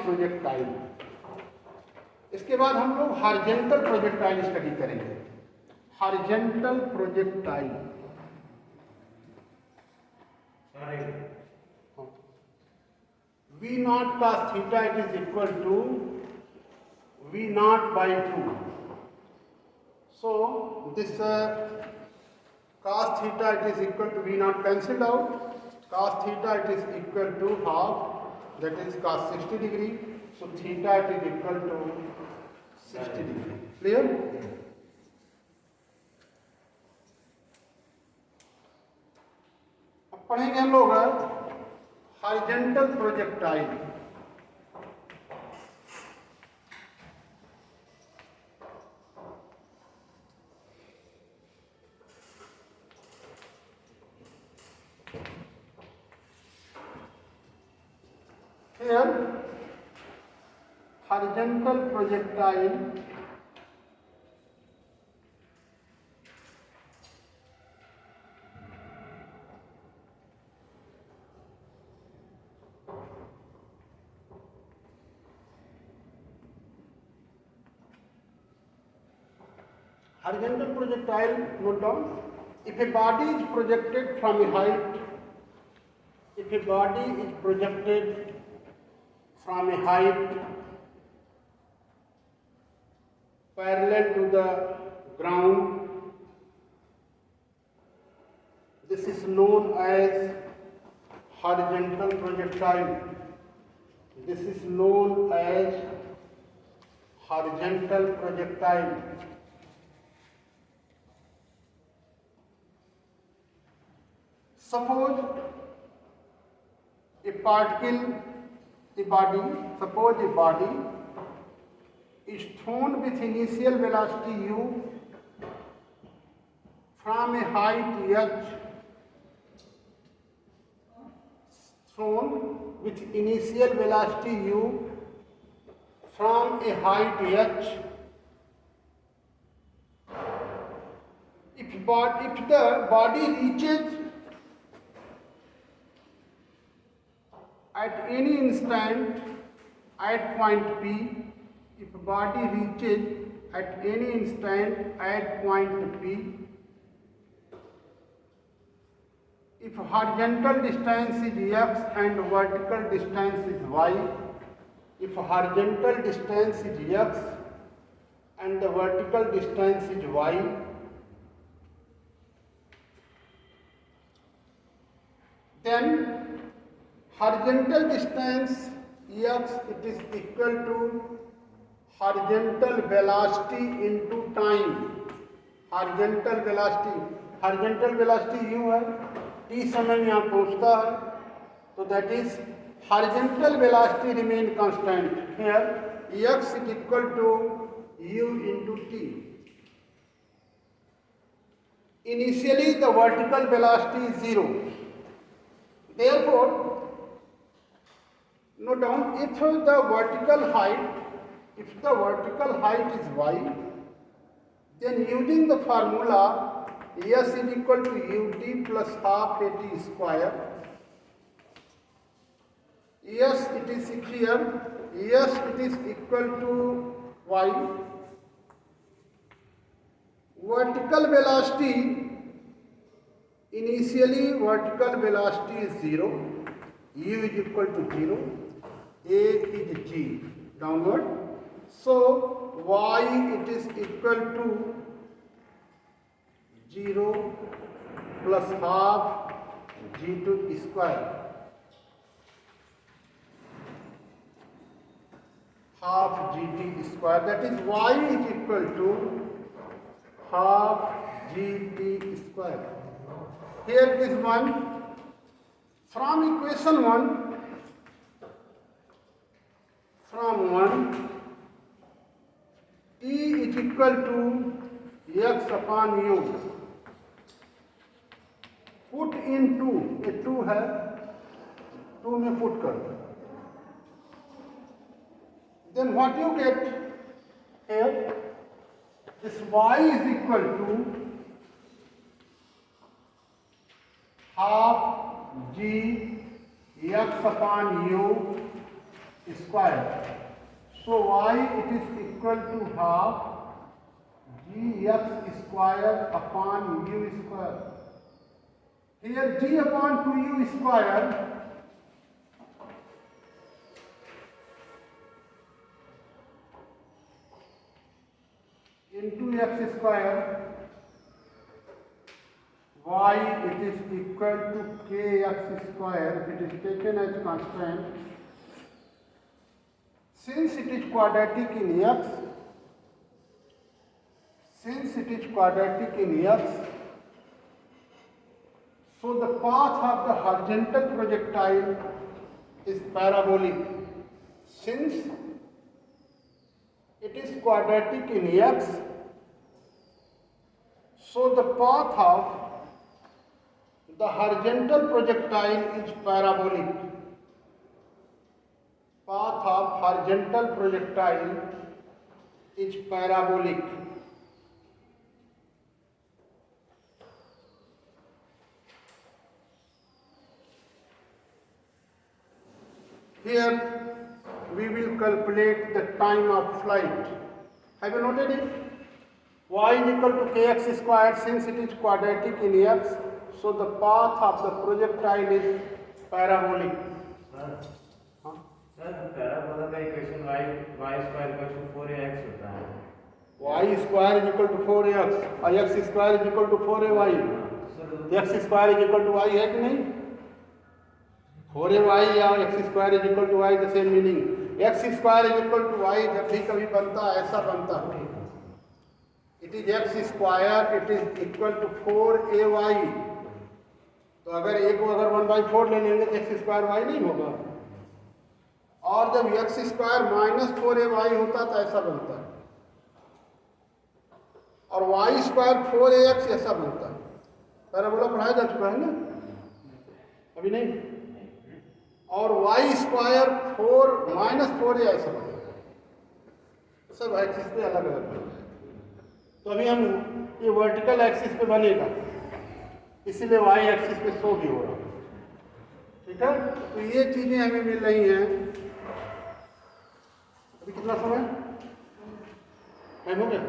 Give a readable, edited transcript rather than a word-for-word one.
Projectile. इसके बाद हम लोग हॉरिजॉन्टल प्रोजेक्टाइल स्टडी करेंगे। Horizontal projectile V naught cos theta it is equal to V naught by 2. So this cos theta it is equal to V naught cancelled out. Cos theta it is equal to half, that is cos 60 degree. So theta it is equal to 60 degree. Clear? अब पढ़ेंगे हम लोग horizontal projectile. Here horizontal projectile note down, if a body is projected from a height, if a body is projected from a height parallel to the ground, this is known as horizontal projectile. This is known as horizontal projectile. Suppose a body is thrown with initial velocity u from a height h, thrown with initial velocity u from a height h. If the body reaches at any instant at point P, if body reaches at any instant at point P, if horizontal distance is x and vertical distance is y, if horizontal distance is x and the vertical distance is y, then horizontal distance x it is equal to horizontal velocity into time. horizontal velocity u है, t समय में यहाँ पहुँचता है, तो that is horizontal velocity remain constant. Here x is equal to u into t. Initially the vertical velocity is 0. Therefore, note down, if the vertical height is y, then using the formula s is equal to ut plus half at square. S it is here, s it is equal to y. Vertical velocity, initially vertical velocity is 0, u is equal to 0, a is g, downward. So y it is equal to 0 plus half g2 square, half gt square, that is y is equal to half gt square. Here it is 1. From equation 1, t is equal to x upon u. Put in 2, ये 2 है, 2 में put कर दो. Then what you get here, this y is equal to half g x upon u square. So y it is equal to half gx square upon u square. Here g upon 2u square into x square, y it is equal to kx square. It is taken as constant. Since it is quadratic in x, so the path of the horizontal projectile is parabolic. Since it is quadratic in x, so the path of the horizontal projectile is parabolic. Path of horizontal projectile is parabolic. Here we will calculate the time of flight. Have you noted it? Y is equal to kx square. Since it is quadratic in x, so the path of the projectile is parabolic. Sir parabola का equation y square equal to 4ax होता है. Y square is equal to 4x और x square is equal to 4ay. x square is equal to y है कि नहीं? 4ay या x square is equal to y the same meaning. x square is equal to y जब भी कभी बनता है ऐसा बनता है. It is x square it is equal to 4ay. तो अगर a को अगर 1/4 ले लेंगे तो x स्क्वायर y नहीं होगा. और जब x स्क्वायर माइनस 4ay होता तो ऐसा बनता है. और y स्क्वायर 4ax ऐसा बनता है. पैराबोला पढ़ाया जा चुका है ना? अभी नहीं. और y स्क्वायर 4 माइनस 4a ऐसा बनता है. सब एक्सिस पे अलग अलग बनता है. तो अभी हम ये वर्टिकल एक्सिस पे बनेगा, इसीलिए y एक्सिस पे शो भी हो रहा है. ठीक है. तो ये चीजें हमें मिल रही हैं. अभी कितना समय टाइम हो गया?